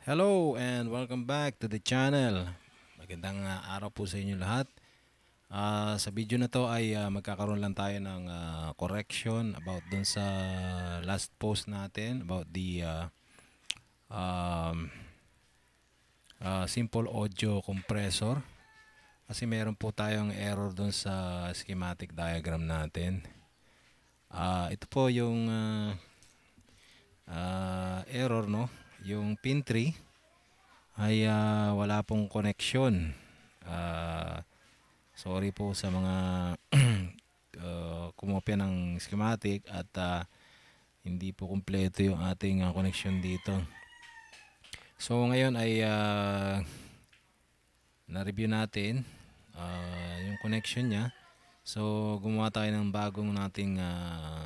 Hello and welcome back to the channel. Magandang araw po sa inyo lahat. Sa video na to ay magkakaroon lang tayo ng correction about dun sa last post natin about the um, simple audio compressor. Kasi meron po tayong error dun sa schematic diagram natin. Ito po yung error, no? Yung pin 3 ay wala pong connection. Sorry po sa mga kumopya ng schematic at hindi po kumpleto yung ating connection dito. So ngayon ay na-review natin yung connection niya. So gumawa tayo ng bagong nating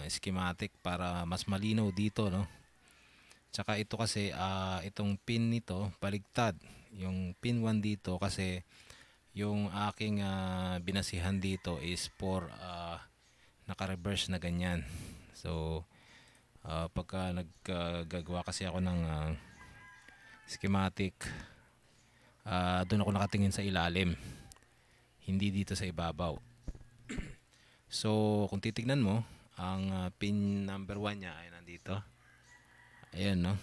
schematic para mas malinaw dito, no? Tsaka ito kasi itong pin nito baligtad. Yung pin 1 dito kasi yung aking binasihan dito is for naka-reverse na ganyan. So pagka naggagawa kasi ako ng schematic, doon ako nakatingin sa ilalim, hindi dito sa ibabaw. So kung titignan mo, ang pin number 1 niya ay nandito. Ayan, no?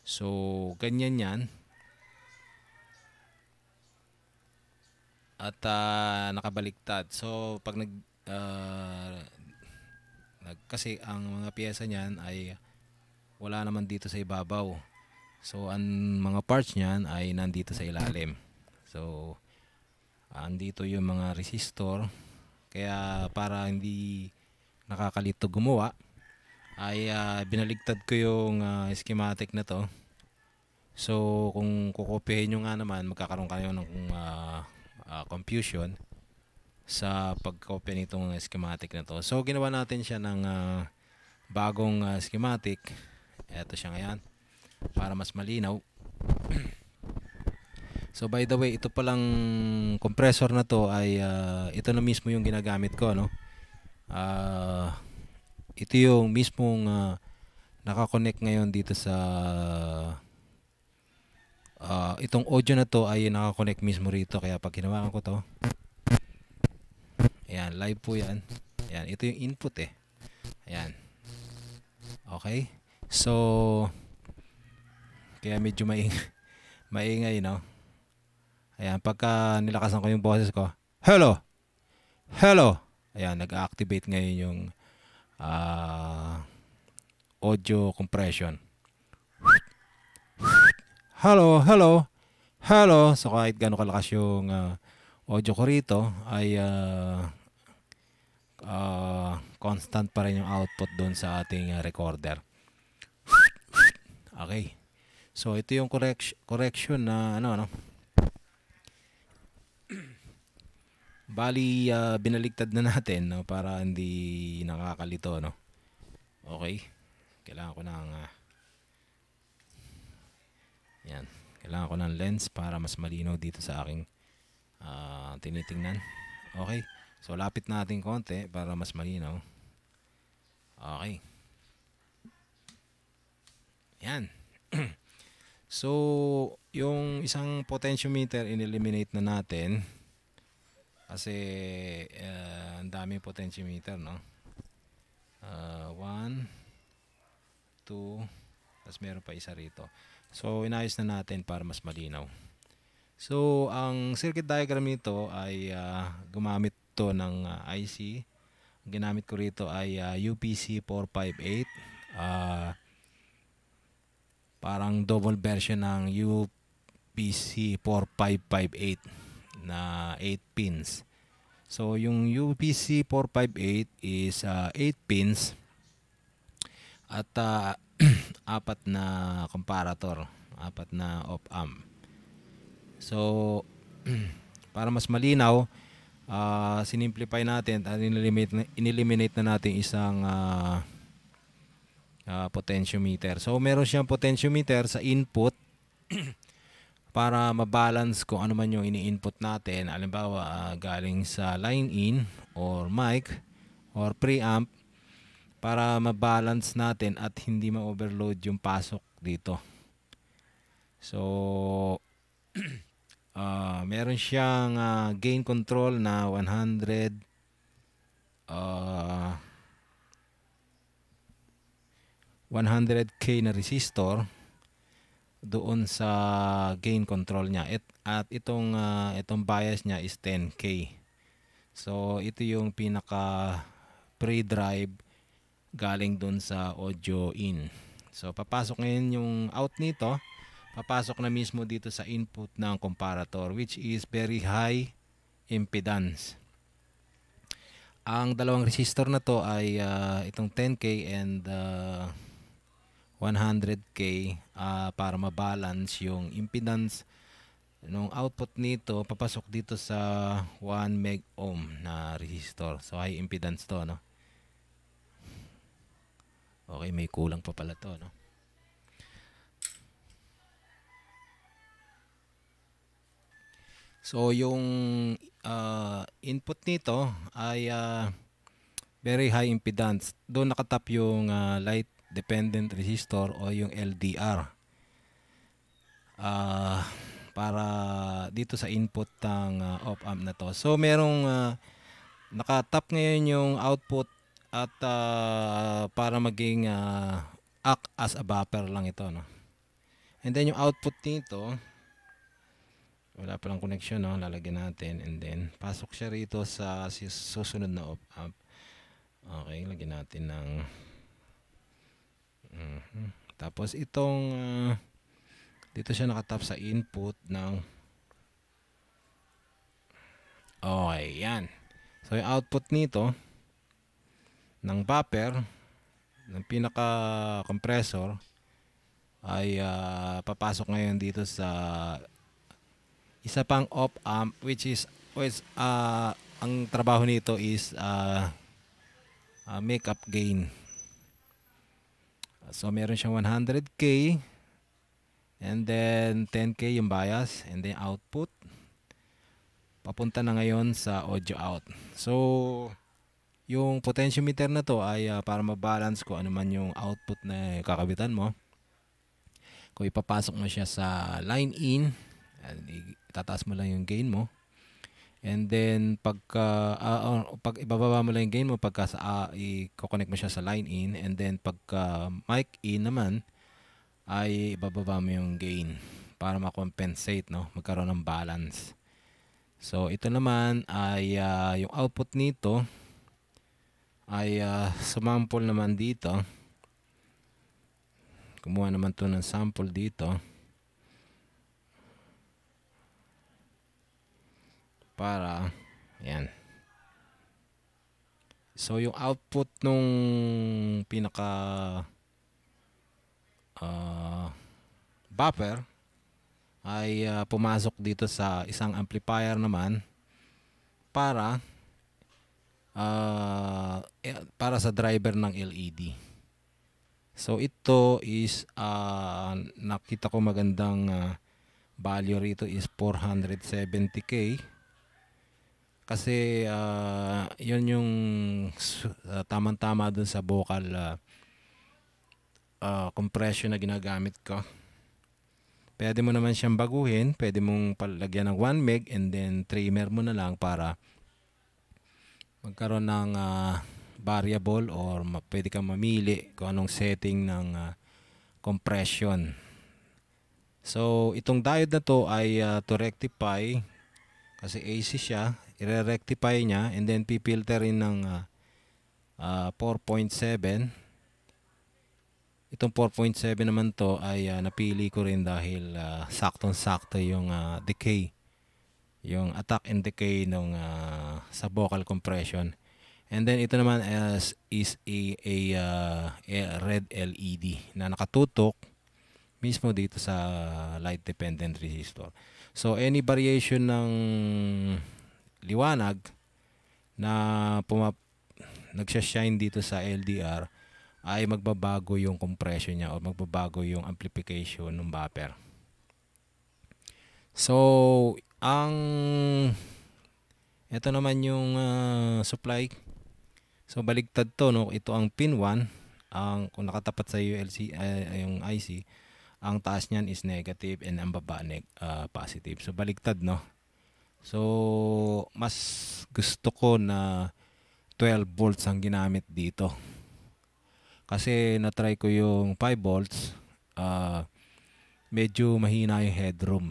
So ganyan yan. At nakabaliktad. So pag kasi ang mga piyesa niyan ay wala naman dito sa ibabaw. So ang mga parts niyan ay nandito sa ilalim. So andito yung mga resistor. Kaya para hindi nakakalito gumawa, ay binaligtad ko yung schematic na to. So kung kukopyahin nyo nga naman, magkakaroon kayo ng confusion sa pagkopya nitong schematic na to. So ginawa natin siya ng bagong schematic. Ito siya ngayon para mas malinaw. So by the way, ito palang compressor na to ay ito na mismo yung ginagamit ko, no? Ito yung mismong nakakonect ngayon dito sa itong audio na to ay nakakonect mismo rito. Kaya pag hinawakan ko to, ayan, live po yan. Ayan, ito yung input eh. Ayan. Okay. So kaya medyo maingay, no? Ayan, pagka nilakasan ko yung boses ko, hello, hello. Ayan, nag-activate ngayon yung audio compression. Hello, hello, hello. So kahit gano'ng kalakas yung audio ko rito ay constant pa rin yung output doon sa ating recorder. Okay. So ito yung correction na ano. Bali binaligtad na natin, no, para hindi nakakalito, no. Okay. Kailangan ko ng yan. Kailangan ko ng lens para mas malinaw dito sa aking tinitingnan. Okay. So lapit natin konti para mas malinaw. Okay. Yan. So yung isang potentiometer in-eliminate na natin kasi ang daming potentiometer, no? 1, 2, tapos meron pa isa rito. So inayos na natin para mas malinaw. So ang circuit diagram nito ay gumamit to ng IC. Ang ginamit ko rito ay UPC 458. Parang double version ng UPC 4558 na 8 pins. So yung UPC 458 is 8 pins at apat na comparator, apat na op amp. So para mas malinaw, sinimplify natin at ineliminate na natin isang potentiometer. So meron siyang potentiometer sa input para mabalance kung ano man yung ini-input natin. Halimbawa galing sa line in or mic or preamp, para mabalance natin at hindi ma-overload yung pasok dito. So meron siyang gain control na 100k na resistor doon sa gain control niya. At itong bias niya is 10k. So ito yung pinaka pre-drive galing doon sa audio in. So papasok ngayon yung out nito, papasok na mismo dito sa input ng comparator, which is very high impedance. Ang dalawang resistor na to ay itong 10k and 100k para mabalance yung impedance nung output nito papasok dito sa 1 meg ohm na resistor. So high impedance to, no? Okay, may kulang pa pala to, no? So yung input nito ay very high impedance. Doon nakatap yung light dependent resistor o yung LDR. Para dito sa input ng op-amp na to. So merong nakatap ngayon yung output at para maging act as a buffer lang ito, no? And then yung output nito, wala pa lang connection, no? Lalagyan natin and then pasok siya rito sa susunod na op-amp. Okay, lagyan natin ng tapos itong dito siya nakatap sa input ng okay, yan. So yung output nito ng buffer ng pinaka compressor ay papasok ngayon dito sa isa pang op-amp which is ang trabaho nito is make up gain. So meron siyang 100k and then 10k yung bias and then output papunta na ngayon sa audio out. So yung potentiometer na to ay para mabalance ko ano man yung output na kakabitan mo. Kung ipapasok mo siya sa line in, itataas mo lang yung gain mo. And then pag ibababa mo lang yung gain mo pagka i-connect mo siya sa line in, and then pagka mic in naman ay ibababa mo yung gain para ma-compensate, no, magkaroon ng balance. So ito naman ay yung output nito ay sumample naman dito. Kumuha naman to ng sample dito para yan. So yung output nung pinaka buffer ay pumasok dito sa isang amplifier naman para sa driver ng LED. So ito is nakita ko magandang value rito is 470k kasi yun yung tamang-tama dun sa vocal compression na ginagamit ko. Pwede mo naman siyang baguhin, pwede mong palagyan ng 1 meg and then trimmer mo na lang para magkaroon ng variable or pwede kang mamili kung anong setting ng compression. So itong diode na to ay to rectify kasi AC siya, i-rectify niya and then pipilterin ng 4.7. Itong 4.7 naman to ay napili ko rin dahil saktong-sakto yung decay, yung attack and decay nung sa vocal compression. And then ito naman is a red LED na nakatutok mismo dito sa light dependent resistor. So any variation ng liwanag na nagsha-shine dito sa LDR ay magbabago yung compression niya o magbabago yung amplification ng buffer. So ito naman yung supply. So baligtad to, no? Ito ang pin 1, kung nakatapat sa ULC yung IC ang taas niyan is negative and ang baba positive. So baligtad, no? So mas gusto ko na 12 volts ang ginamit dito. Kasi na-try ko yung 5 volts, medyo mahina yung headroom.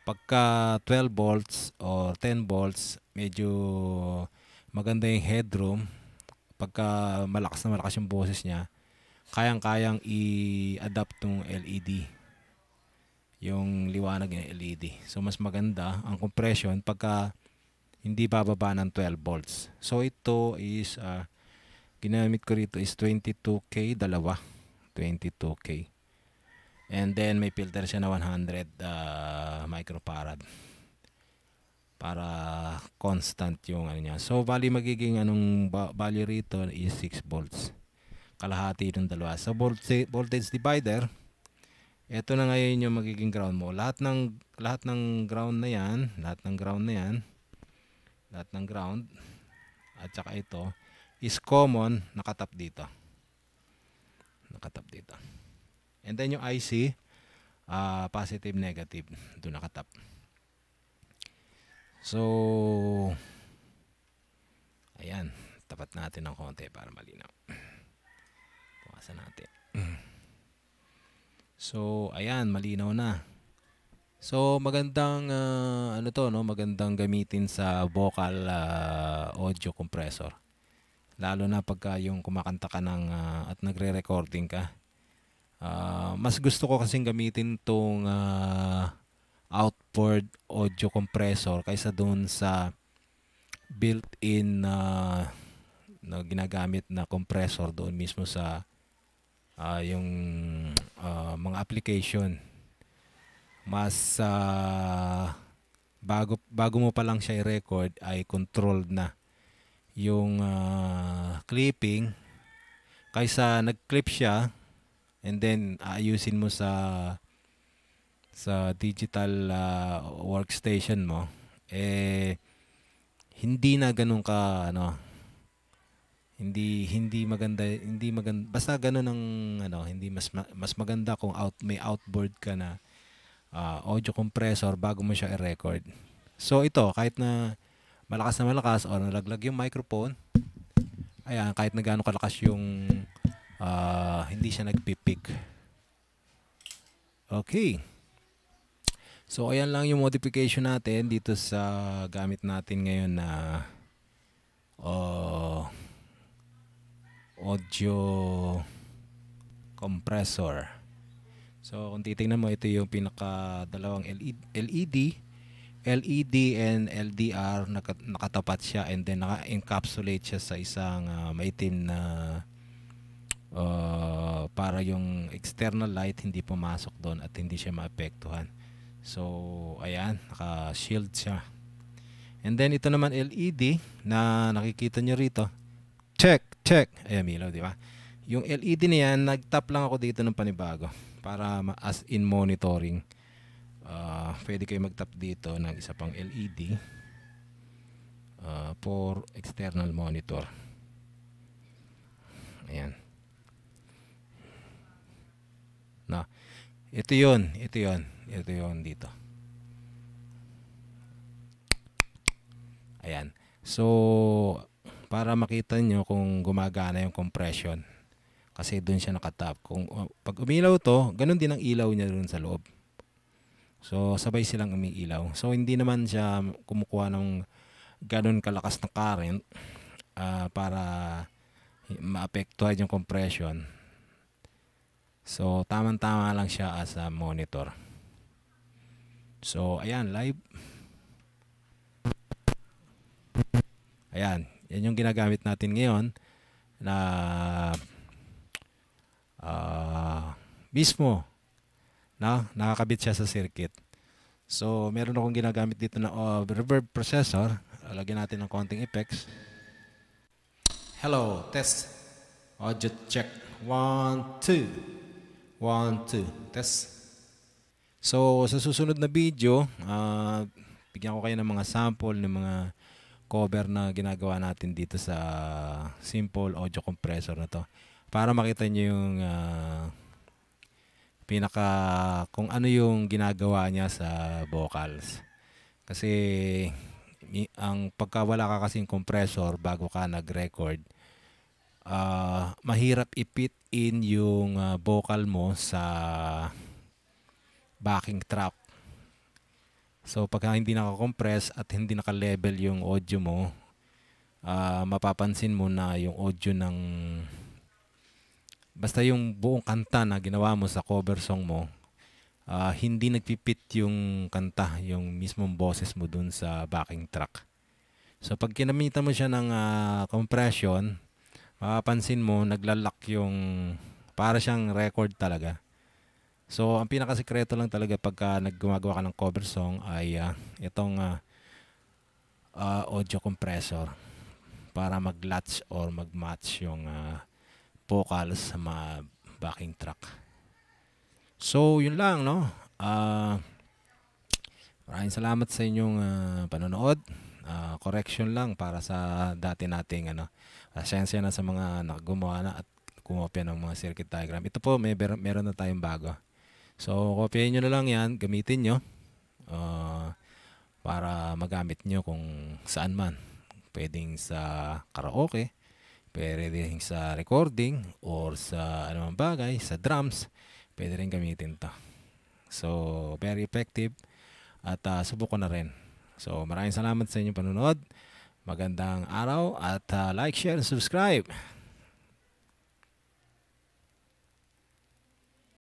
Pagka 12 volts or 10 volts, medyo maganda yung headroom. Pagka malakas na malakas yung boses niya, kayang-kayang i-adapt ng LED. Yung liwanag ng LED. So mas maganda ang compression pagka hindi bababa ng 12 volts. So ito is ginamit ko rito is 22K, dalawa. 22K. And then may filter siya na 100 microfarad para constant yung ano niya. So bali magiging anong value rito is 6 volts. Kalahati ng dalawa. So voltage divider, ito na ngayon yung magiging ground mo. Lahat ng ground na 'yan, lahat ng ground at saka ito is common, nakatap dito. And then yung IC, positive, negative, doon nakatap. So, ayan, tapat natin ng konti para malinaw. Puwasan natin. So, ayan, malinaw na. So, magandang magandang gamitin sa vocal audio compressor. Lalo na pagka yung kumakanta ka at nagre-recording ka. Mas gusto ko kasing gamitin tong outboard audio compressor kaysa doon sa built-in na ginagamit na compressor doon mismo sa yung mga application. Mas bago mo pa lang siya i-record ay controlled na yung clipping, kaysa nag-clip siya and then aayusin mo sa digital workstation mo, hindi na ganun ka hindi maganda, basta ganun ang hindi mas maganda kung may outboard ka na audio compressor bago mo siya i-record. So ito, kahit na malakas o nalaglag yung microphone, ayan, kahit na gaano kalakas yung hindi siya nagpipik. Okay. So ayan lang yung modification natin dito sa gamit natin ngayon na audio compressor. So kung titingnan mo, ito yung dalawang LED and LDR, nakatapat siya, and then naka-encapsulate siya sa isang maitim na para yung external light hindi pumasok doon at hindi siya maapektuhan. So ayan, naka-shield siya. And then ito naman LED na nakikita nyo rito. Check. Ayan, milaw, di ba? Yung LED na yan, nag-tap lang ako dito ng panibago para as in monitoring. Pwede kayo mag-tap dito ng isa pang LED for external monitor. Ayan. Na, ito yun dito. Ayan. So para makita nyo kung gumagana yung compression, kasi doon siya nakatap. Pag umilaw to, ganun din ang ilaw niya doon sa loob. So sabay silang umiilaw. So hindi naman siya kumukuha ng ganun kalakas na current para maapektuhan yung compression. So tamang-tama lang siya as a monitor. So ayan, live. Ayan, yan yung ginagamit natin ngayon na mismo nakakabit siya sa circuit. So meron akong ginagamit dito na reverb processor. Lagyan natin ng konting effects. Hello, test. Audio check. 1, 2. 1, 2. Test. So sa susunod na video, bigyan ko kayo ng mga sample ng mga cover na ginagawa natin dito sa simple audio compressor na to. para makita nyo yung kung ano yung ginagawa niya sa vocals. Kasi ang pagka wala ka kasing compressor bago ka nag-record, mahirap i-fit in yung vocal mo sa backing track. So pagka hindi naka-compress at hindi naka-level yung audio mo, mapapansin mo na yung audio ng basta yung buong kanta na ginawa mo sa cover song mo, hindi nagpipit yung kanta, yung mismong boses mo dun sa backing track. So pag kinamitan mo siya ng compression, mapapansin mo naglalak yung para siyang record talaga. So ang pinakasikreto lang talaga pagka naggumagawa ka ng cover song ay itong audio compressor para mag-latch or mag-match yung vocals sa mga backing track. So yun lang, no? Maraming salamat sa inyong panonood. Correction lang para sa dati nating pasensya na sa mga nakagawa na at kumopya ng mga circuit diagram. Ito po, meron na tayong bago. So, kopyahin nyo na lang yan, gamitin nyo para magamit nyo kung saan man. Pwedeng sa karaoke, pwedeng sa recording, or sa anumang bagay, sa drums, pwede rin gamitin to. So, very effective at subukan na rin. So, maraming salamat sa inyong panonood. Magandang araw at like, share, and subscribe.